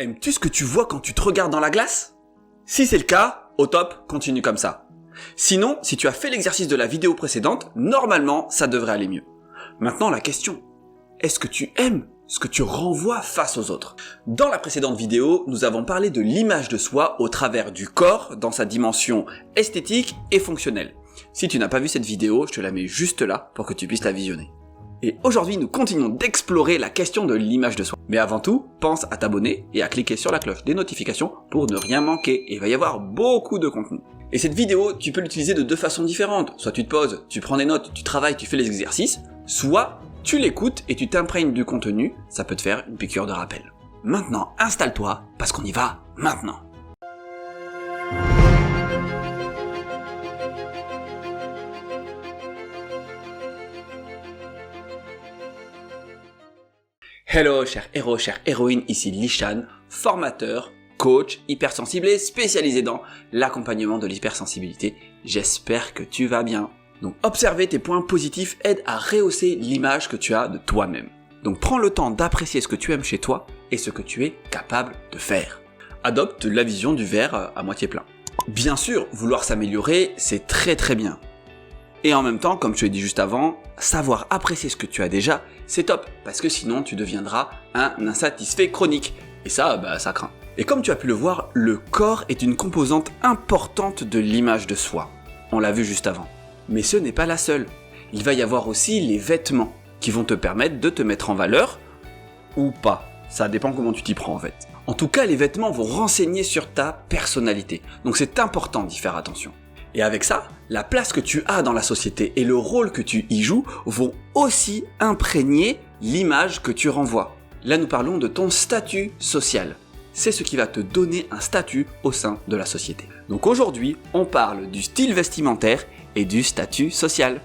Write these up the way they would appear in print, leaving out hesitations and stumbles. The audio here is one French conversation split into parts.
Aimes-tu ce que tu vois quand tu te regardes dans la glace? Si c'est le cas, au top, continue comme ça. Sinon, si tu as fait l'exercice de la vidéo précédente, normalement, ça devrait aller mieux. Maintenant, la question, est-ce que tu aimes ce que tu renvoies face aux autres? Dans la précédente vidéo, nous avons parlé de l'image de soi au travers du corps dans sa dimension esthétique et fonctionnelle. Si tu n'as pas vu cette vidéo, je te la mets juste là pour que tu puisses la visionner. Et aujourd'hui, nous continuons d'explorer la question de l'image de soi. Mais avant tout, pense à t'abonner et à cliquer sur la cloche des notifications pour ne rien manquer. Et il va y avoir beaucoup de contenu. Et cette vidéo, tu peux l'utiliser de deux façons différentes. Soit tu te poses, tu prends des notes, tu travailles, tu fais les exercices. Soit tu l'écoutes et tu t'imprègnes du contenu. Ça peut te faire une piqûre de rappel. Maintenant, installe-toi parce qu'on y va maintenant. Hello chers héros, chères héroïnes, ici Lishan, formateur, coach, hypersensible et spécialisé dans l'accompagnement de l'hypersensibilité. J'espère que tu vas bien. Donc observer tes points positifs aide à rehausser l'image que tu as de toi-même. Donc prends le temps d'apprécier ce que tu aimes chez toi et ce que tu es capable de faire. Adopte la vision du verre à moitié plein. Bien sûr, vouloir s'améliorer, c'est très bien. Et en même temps, comme je te l'ai dit juste avant, savoir apprécier ce que tu as déjà, c'est top, parce que sinon tu deviendras un insatisfait chronique. Et ça, ça craint. Et comme tu as pu le voir, le corps est une composante importante de l'image de soi. On l'a vu juste avant. Mais ce n'est pas la seule. Il va y avoir aussi les vêtements, qui vont te permettre de te mettre en valeur, ou pas. Ça dépend comment tu t'y prends en fait. En tout cas, les vêtements vont renseigner sur ta personnalité. Donc c'est important d'y faire attention. Et avec ça, la place que tu as dans la société et le rôle que tu y joues vont aussi imprégner l'image que tu renvoies. Là, nous parlons de ton statut social. C'est ce qui va te donner un statut au sein de la société. Donc aujourd'hui, on parle du style vestimentaire et du statut social.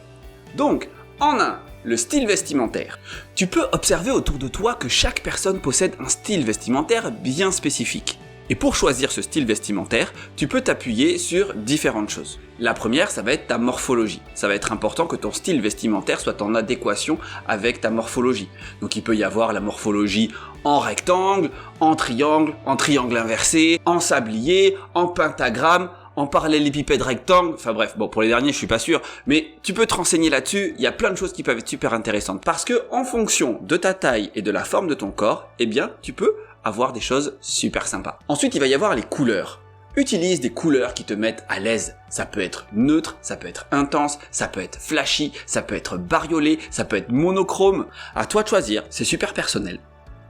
Donc, en un, le style vestimentaire. Tu peux observer autour de toi que chaque personne possède un style vestimentaire bien spécifique. Et pour choisir ce style vestimentaire, tu peux t'appuyer sur différentes choses. La première, ça va être ta morphologie. Ça va être important que ton style vestimentaire soit en adéquation avec ta morphologie. Donc il peut y avoir la morphologie en rectangle, en triangle inversé, en sablier, en pentagramme, en parallélépipède rectangle, enfin bref, bon pour les derniers je suis pas sûr, mais tu peux te renseigner là-dessus, il y a plein de choses qui peuvent être super intéressantes. Parce que en fonction de ta taille et de la forme de ton corps, eh bien tu peux avoir des choses super sympas. Ensuite, il va y avoir les couleurs. Utilise des couleurs qui te mettent à l'aise. Ça peut être neutre, ça peut être intense, ça peut être flashy, ça peut être bariolé, ça peut être monochrome. À toi de choisir, c'est super personnel.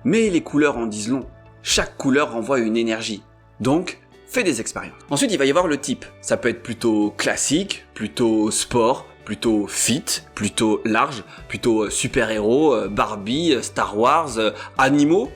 Mais les couleurs en disent long. Chaque couleur renvoie une énergie. Donc, fais des expériences. Ensuite, il va y avoir le type. Ça peut être plutôt classique, plutôt sport, plutôt fit, plutôt large, plutôt super-héros, Barbie, Star Wars, animaux.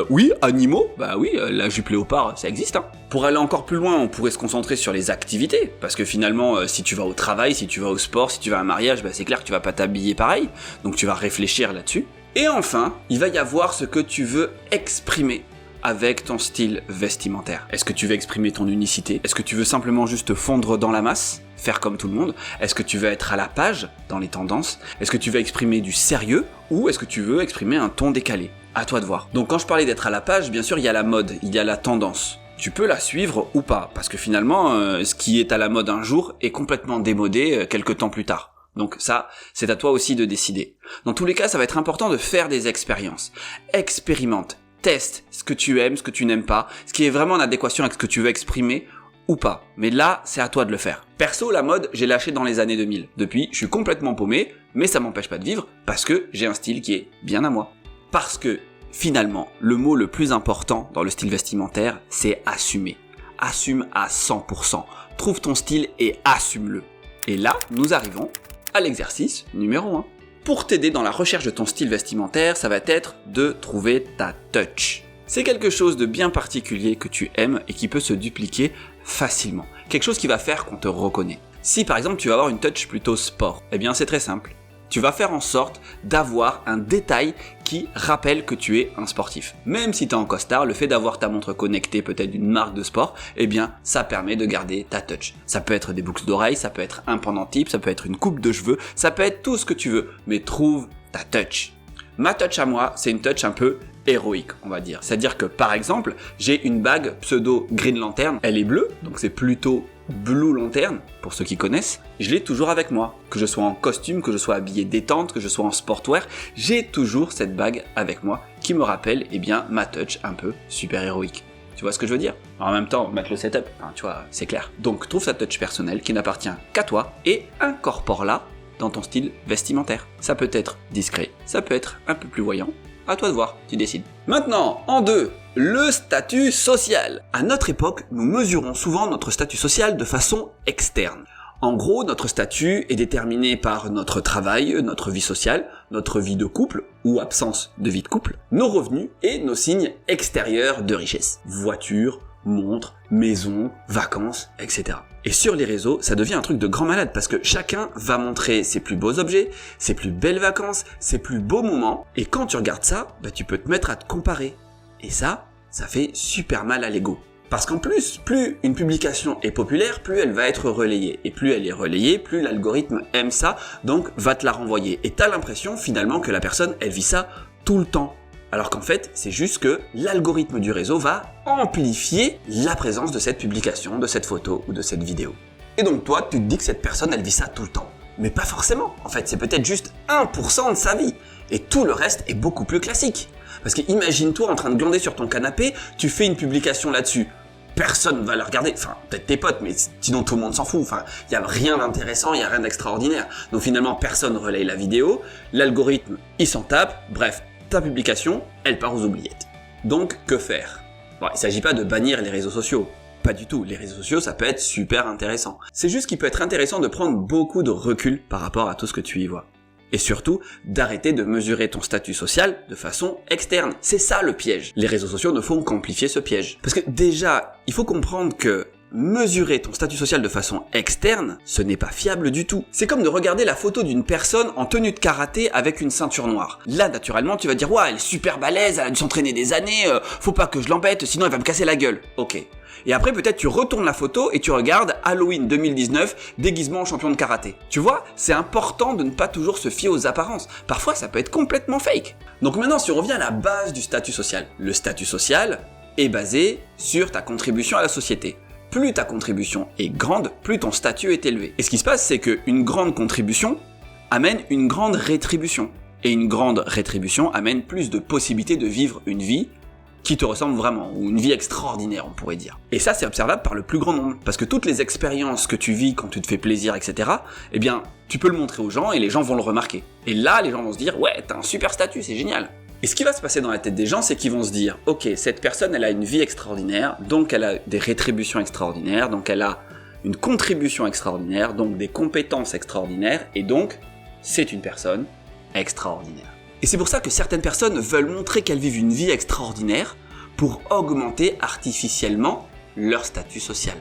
Oui, animaux, bah oui, la jupe léopard, ça existe. Hein. Pour aller encore plus loin, on pourrait se concentrer sur les activités, parce que finalement, si tu vas au travail, si tu vas au sport, si tu vas à un mariage, bah c'est clair que tu vas pas t'habiller pareil, donc tu vas réfléchir là-dessus. Et enfin, il va y avoir ce que tu veux exprimer avec ton style vestimentaire. Est-ce que tu veux exprimer ton unicité? Est-ce que tu veux simplement juste te fondre dans la masse? Faire comme tout le monde? Est-ce que tu veux être à la page dans les tendances? Est-ce que tu veux exprimer du sérieux? Ou est-ce que tu veux exprimer un ton décalé? À toi de voir. Donc quand je parlais d'être à la page, bien sûr il y a la mode, il y a la tendance. Tu peux la suivre ou pas, parce que finalement, ce qui est à la mode un jour est complètement démodé quelques temps plus tard. Donc ça, c'est à toi aussi de décider. Dans tous les cas, ça va être important de faire des expériences. Expérimente, teste ce que tu aimes, ce que tu n'aimes pas, ce qui est vraiment en adéquation avec ce que tu veux exprimer ou pas. Mais là, c'est à toi de le faire. Perso, la mode, j'ai lâché dans les années 2000. Depuis, je suis complètement paumé, mais ça m'empêche pas de vivre parce que j'ai un style qui est bien à moi. Parce que, finalement, le mot le plus important dans le style vestimentaire, c'est assumer. Assume à 100%. Trouve ton style et assume-le. Et là, nous arrivons à l'exercice numéro 1. Pour t'aider dans la recherche de ton style vestimentaire, ça va être de trouver ta touch. C'est quelque chose de bien particulier que tu aimes et qui peut se dupliquer facilement. Quelque chose qui va faire qu'on te reconnaît. Si par exemple tu vas avoir une touch plutôt sport, eh bien c'est très simple. Tu vas faire en sorte d'avoir un détail qui rappelle que tu es un sportif. Même si tu es en costard, le fait d'avoir ta montre connectée peut-être d'une marque de sport, eh bien ça permet de garder ta touch. Ça peut être des boucles d'oreilles, ça peut être un pendentif, ça peut être une coupe de cheveux, ça peut être tout ce que tu veux, mais trouve ta touch. Ma touch à moi, c'est une touch un peu héroïque, on va dire. C'est-à-dire que, par exemple, j'ai une bague pseudo Green Lantern, elle est bleue, donc c'est plutôt Blue Lantern, pour ceux qui connaissent. Je l'ai toujours avec moi. Que je sois en costume, que je sois habillé détente, que je sois en sportwear, j'ai toujours cette bague avec moi qui me rappelle, eh bien, ma touch un peu super héroïque. Tu vois ce que je veux dire? En même temps, mettre le setup, hein, tu vois, c'est clair. Donc, trouve sa touch personnelle qui n'appartient qu'à toi et incorpore-la dans ton style vestimentaire. Ça peut être discret, ça peut être un peu plus voyant. À toi de voir, tu décides. Maintenant, en 2, le statut social. À notre époque, nous mesurons souvent notre statut social de façon externe. En gros, notre statut est déterminé par notre travail, notre vie sociale, notre vie de couple ou absence de vie de couple, nos revenus et nos signes extérieurs de richesse. Voiture, montre, maison, vacances, etc. Et sur les réseaux, ça devient un truc de grand malade parce que chacun va montrer ses plus beaux objets, ses plus belles vacances, ses plus beaux moments. Et quand tu regardes ça, tu peux te mettre à te comparer. Et ça fait super mal à l'ego. Parce qu'en plus, plus une publication est populaire, plus elle va être relayée. Et plus elle est relayée, plus l'algorithme aime ça, donc va te la renvoyer. Et t'as l'impression finalement que la personne, elle vit ça tout le temps. Alors qu'en fait, c'est juste que l'algorithme du réseau va amplifier la présence de cette publication, de cette photo ou de cette vidéo. Et donc toi, tu te dis que cette personne, elle vit ça tout le temps. Mais pas forcément. En fait, c'est peut-être juste 1% de sa vie. Et tout le reste est beaucoup plus classique. Parce que imagine-toi en train de glander sur ton canapé, tu fais une publication là-dessus. Personne va la regarder, enfin peut-être tes potes, mais sinon tout le monde s'en fout, enfin il y a rien d'intéressant, il y a rien d'extraordinaire. Donc finalement personne relaye la vidéo, l'algorithme il s'en tape, bref, ta publication, elle part aux oubliettes. Donc que faire? Bon, il s'agit pas de bannir les réseaux sociaux, pas du tout, les réseaux sociaux ça peut être super intéressant. C'est juste qu'il peut être intéressant de prendre beaucoup de recul par rapport à tout ce que tu y vois. Et surtout, d'arrêter de mesurer ton statut social de façon externe. C'est ça le piège. Les réseaux sociaux ne font qu'amplifier ce piège. Parce que déjà, il faut comprendre que mesurer ton statut social de façon externe, ce n'est pas fiable du tout. C'est comme de regarder la photo d'une personne en tenue de karaté avec une ceinture noire. Là, naturellement, tu vas dire « Ouah, elle est super balèze, elle a dû s'entraîner des années, faut pas que je l'embête, sinon elle va me casser la gueule. » Ok. Et après, peut-être tu retournes la photo et tu regardes Halloween 2019, déguisement en champion de karaté. Tu vois, c'est important de ne pas toujours se fier aux apparences. Parfois, ça peut être complètement fake. Donc maintenant, si on revient à la base du statut social. Le statut social est basé sur ta contribution à la société. Plus ta contribution est grande, plus ton statut est élevé. Et ce qui se passe, c'est qu'une grande contribution amène une grande rétribution. Et une grande rétribution amène plus de possibilités de vivre une vie qui te ressemble vraiment, ou une vie extraordinaire, on pourrait dire. Et ça, c'est observable par le plus grand nombre. Parce que toutes les expériences que tu vis quand tu te fais plaisir, etc., eh bien, tu peux le montrer aux gens et les gens vont le remarquer. Et là, les gens vont se dire, ouais, t'as un super statut, c'est génial. Et ce qui va se passer dans la tête des gens, c'est qu'ils vont se dire, ok, cette personne, elle a une vie extraordinaire, donc elle a des rétributions extraordinaires, donc elle a une contribution extraordinaire, donc des compétences extraordinaires, et donc, c'est une personne extraordinaire. Et c'est pour ça que certaines personnes veulent montrer qu'elles vivent une vie extraordinaire pour augmenter artificiellement leur statut social.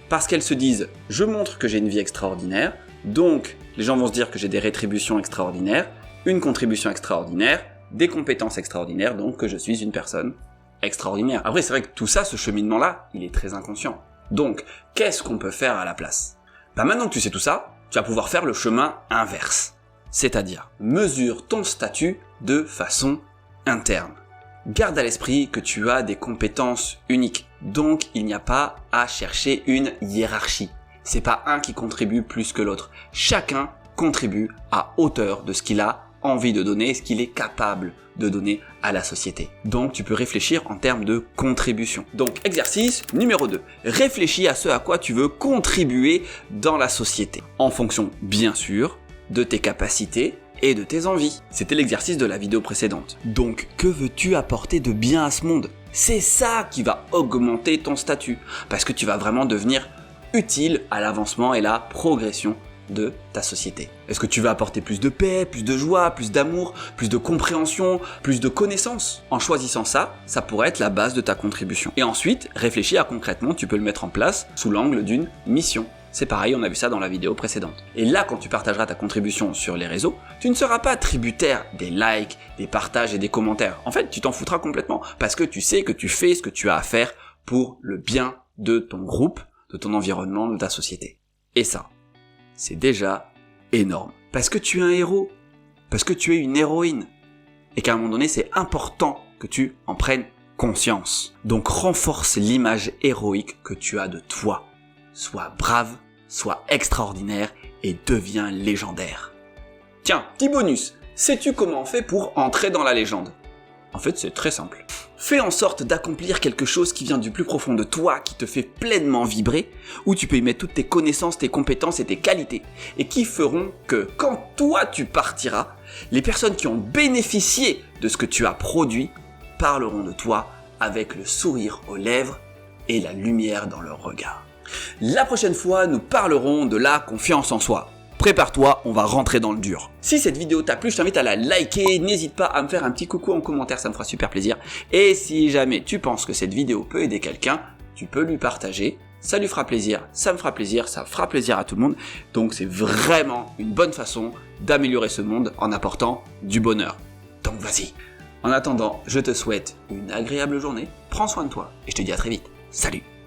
Parce qu'elles se disent « je montre que j'ai une vie extraordinaire, donc les gens vont se dire que j'ai des rétributions extraordinaires, une contribution extraordinaire, des compétences extraordinaires, donc que je suis une personne extraordinaire. » Après c'est vrai que tout ça, ce cheminement-là, il est très inconscient. Donc, qu'est-ce qu'on peut faire à la place? Maintenant que tu sais tout ça, tu vas pouvoir faire le chemin inverse. C'est-à-dire, mesure ton statut de façon interne. Garde à l'esprit que tu as des compétences uniques, donc il n'y a pas à chercher une hiérarchie. C'est pas un qui contribue plus que l'autre. Chacun contribue à hauteur de ce qu'il a envie de donner, ce qu'il est capable de donner à la société. Donc tu peux réfléchir en termes de contribution. Donc exercice numéro 2. Réfléchis à ce à quoi tu veux contribuer dans la société. En fonction, bien sûr, de tes capacités et de tes envies. C'était l'exercice de la vidéo précédente. Donc, que veux-tu apporter de bien à ce monde? C'est ça qui va augmenter ton statut, parce que tu vas vraiment devenir utile à l'avancement et la progression de ta société. Est-ce que tu vas apporter plus de paix, plus de joie, plus d'amour, plus de compréhension, plus de connaissances? En choisissant ça, ça pourrait être la base de ta contribution. Et ensuite, réfléchis à concrètement, tu peux le mettre en place sous l'angle d'une mission. C'est pareil, on a vu ça dans la vidéo précédente. Et là, quand tu partageras ta contribution sur les réseaux, tu ne seras pas tributaire des likes, des partages et des commentaires. En fait, tu t'en foutras complètement, parce que tu sais que tu fais ce que tu as à faire pour le bien de ton groupe, de ton environnement, de ta société. Et ça, c'est déjà énorme. Parce que tu es un héros, parce que tu es une héroïne, et qu'à un moment donné, c'est important que tu en prennes conscience. Donc renforce l'image héroïque que tu as de toi. Sois brave, sois extraordinaire et deviens légendaire. Tiens, petit bonus, sais-tu comment on fait pour entrer dans la légende ? En fait, c'est très simple. Fais en sorte d'accomplir quelque chose qui vient du plus profond de toi, qui te fait pleinement vibrer, où tu peux y mettre toutes tes connaissances, tes compétences et tes qualités, et qui feront que quand toi tu partiras, les personnes qui ont bénéficié de ce que tu as produit parleront de toi avec le sourire aux lèvres et la lumière dans leur regard. La prochaine fois, nous parlerons de la confiance en soi. Prépare-toi, on va rentrer dans le dur. Si cette vidéo t'a plu, je t'invite à la liker, n'hésite pas à me faire un petit coucou en commentaire, ça me fera super plaisir. Et si jamais tu penses que cette vidéo peut aider quelqu'un, tu peux lui partager, ça lui fera plaisir, ça me fera plaisir, ça fera plaisir à tout le monde. Donc c'est vraiment une bonne façon d'améliorer ce monde en apportant du bonheur. Donc vas-y. En attendant, je te souhaite une agréable journée, prends soin de toi et je te dis à très vite. Salut!